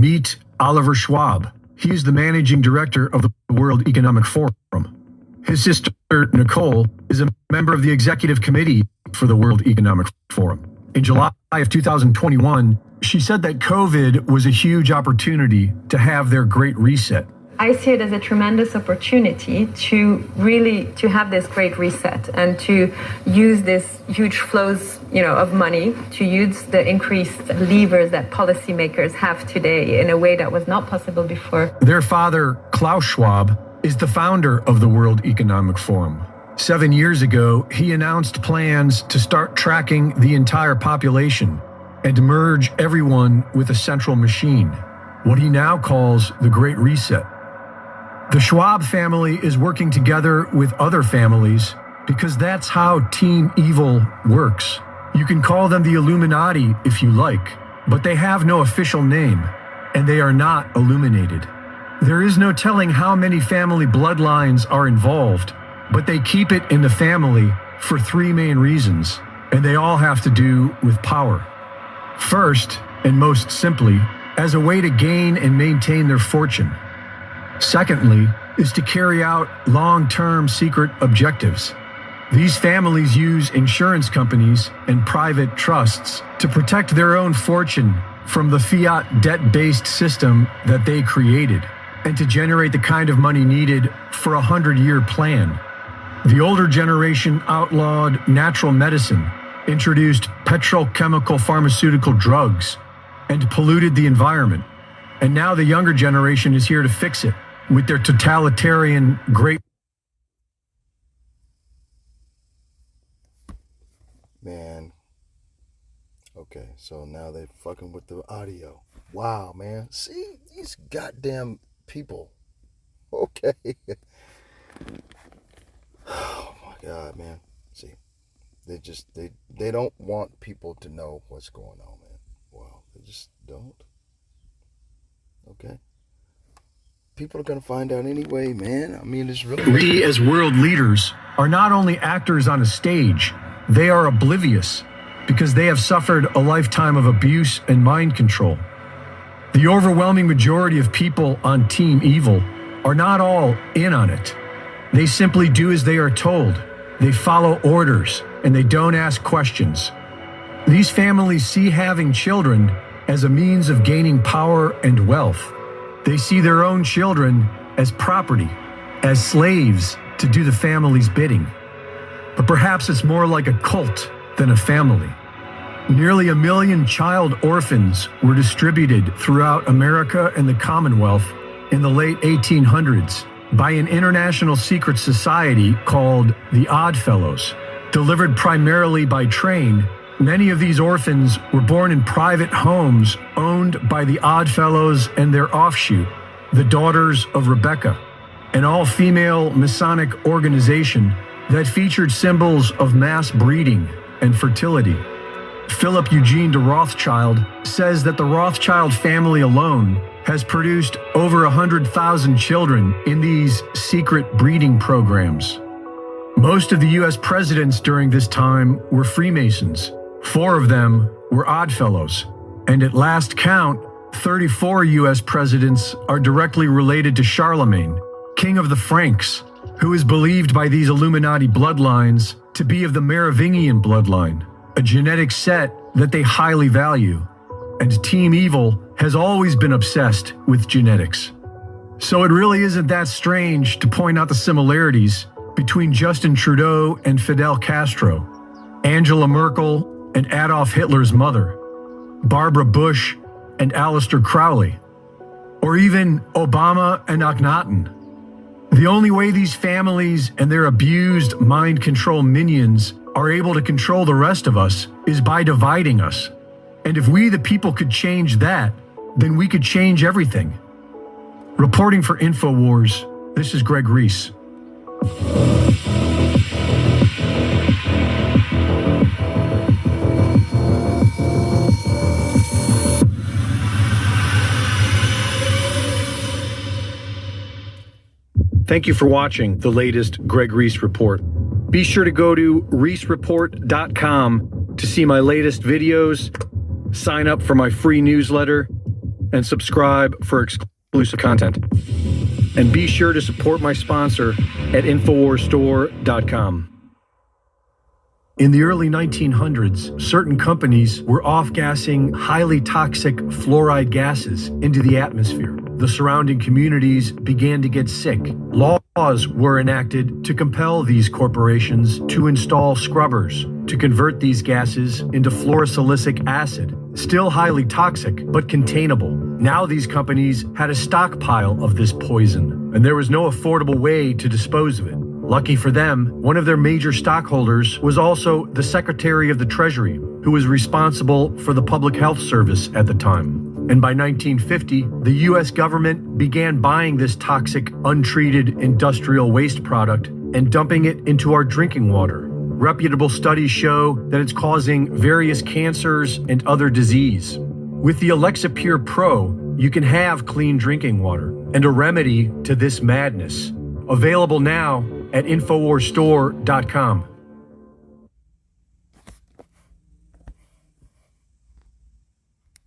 Meet Oliver Schwab. He's the managing director of the World Economic Forum. His sister, Nicole, is a member of the executive committee for the World Economic Forum. In July of 2021, she said that COVID was a huge opportunity to have their Great Reset. I see it as a tremendous opportunity to have this great reset and to use this huge flows, of money, to use the increased levers that policymakers have today in a way that was not possible before. Their father, Klaus Schwab, is the founder of the World Economic Forum. 7 years ago, he announced plans to start tracking the entire population and merge everyone with a central machine, what he now calls the Great Reset. The Schwab family is working together with other families because that's how Team Evil works. You can call them the Illuminati if you like, but they have no official name, and they are not illuminated. There is no telling how many family bloodlines are involved, but they keep it in the family for three main reasons, and they all have to do with power. First, and most simply, as a way to gain and maintain their fortune. Secondly, is to carry out long-term secret objectives. These families use insurance companies and private trusts to protect their own fortune from the fiat debt-based system that they created, and to generate the kind of money needed for a 100-year plan. The older generation outlawed natural medicine, introduced petrochemical pharmaceutical drugs, and polluted the environment. And now the younger generation is here to fix it with their totalitarian great... Man. Okay, so now they're fucking with the audio. Wow, man. See, these goddamn people. Okay. Oh my God, man. See, they don't want people to know what's going on, man. Wow, they just don't. Okay. People are going to find out anyway, man. I mean, it's really... We, as world leaders, are not only actors on a stage, they are oblivious because they have suffered a lifetime of abuse and mind control. The overwhelming majority of people on Team Evil are not all in on it. They simply do as they are told. They follow orders, and they don't ask questions. These families see having children as a means of gaining power and wealth. They see their own children as property, as slaves to do the family's bidding. But perhaps it's more like a cult than a family. Nearly 1 million child orphans were distributed throughout America and the Commonwealth in the late 1800s by an international secret society called the Odd Fellows. Delivered primarily by train, many of these orphans were born in private homes owned by the Odd Fellows and their offshoot, the Daughters of Rebecca, an all-female Masonic organization that featured symbols of mass breeding and fertility. Philip Eugene de Rothschild says that the Rothschild family alone has produced over 100,000 children in these secret breeding programs. Most of the U.S. presidents during this time were Freemasons. 4 of them were Oddfellows. And at last count, 34 U.S. presidents are directly related to Charlemagne, king of the Franks, who is believed by these Illuminati bloodlines to be of the Merovingian bloodline, a genetic set that they highly value. And Team Evil has always been obsessed with genetics. So it really isn't that strange to point out the similarities between Justin Trudeau and Fidel Castro, Angela Merkel and Adolf Hitler's mother, Barbara Bush and Aleister Crowley, or even Obama and Akhenaten. The only way these families and their abused mind control minions are able to control the rest of us is by dividing us. And if we, the people, could change that, then we could change everything. Reporting for InfoWars, this is Greg Reese. Thank you for watching the latest Greg Reese Report. Be sure to go to reesereport.com to see my latest videos, sign up for my free newsletter, and subscribe for exclusive content. And be sure to support my sponsor at InfoWarsStore.com. In the early 1900s, certain companies were off-gassing highly toxic fluoride gases into the atmosphere. The surrounding communities began to get sick. Laws were enacted to compel these corporations to install scrubbers to convert these gases into fluorosilicic acid, still highly toxic but containable. Now these companies had a stockpile of this poison, and there was no affordable way to dispose of it. Lucky for them, one of their major stockholders was also the Secretary of the Treasury, who was responsible for the Public Health Service at the time. And by 1950, the U.S. government began buying this toxic, untreated industrial waste product and dumping it into our drinking water. Reputable studies show that it's causing various cancers and other disease. With the Alexa Pure Pro, you can have clean drinking water and a remedy to this madness. Available now at InfoWarsStore.com.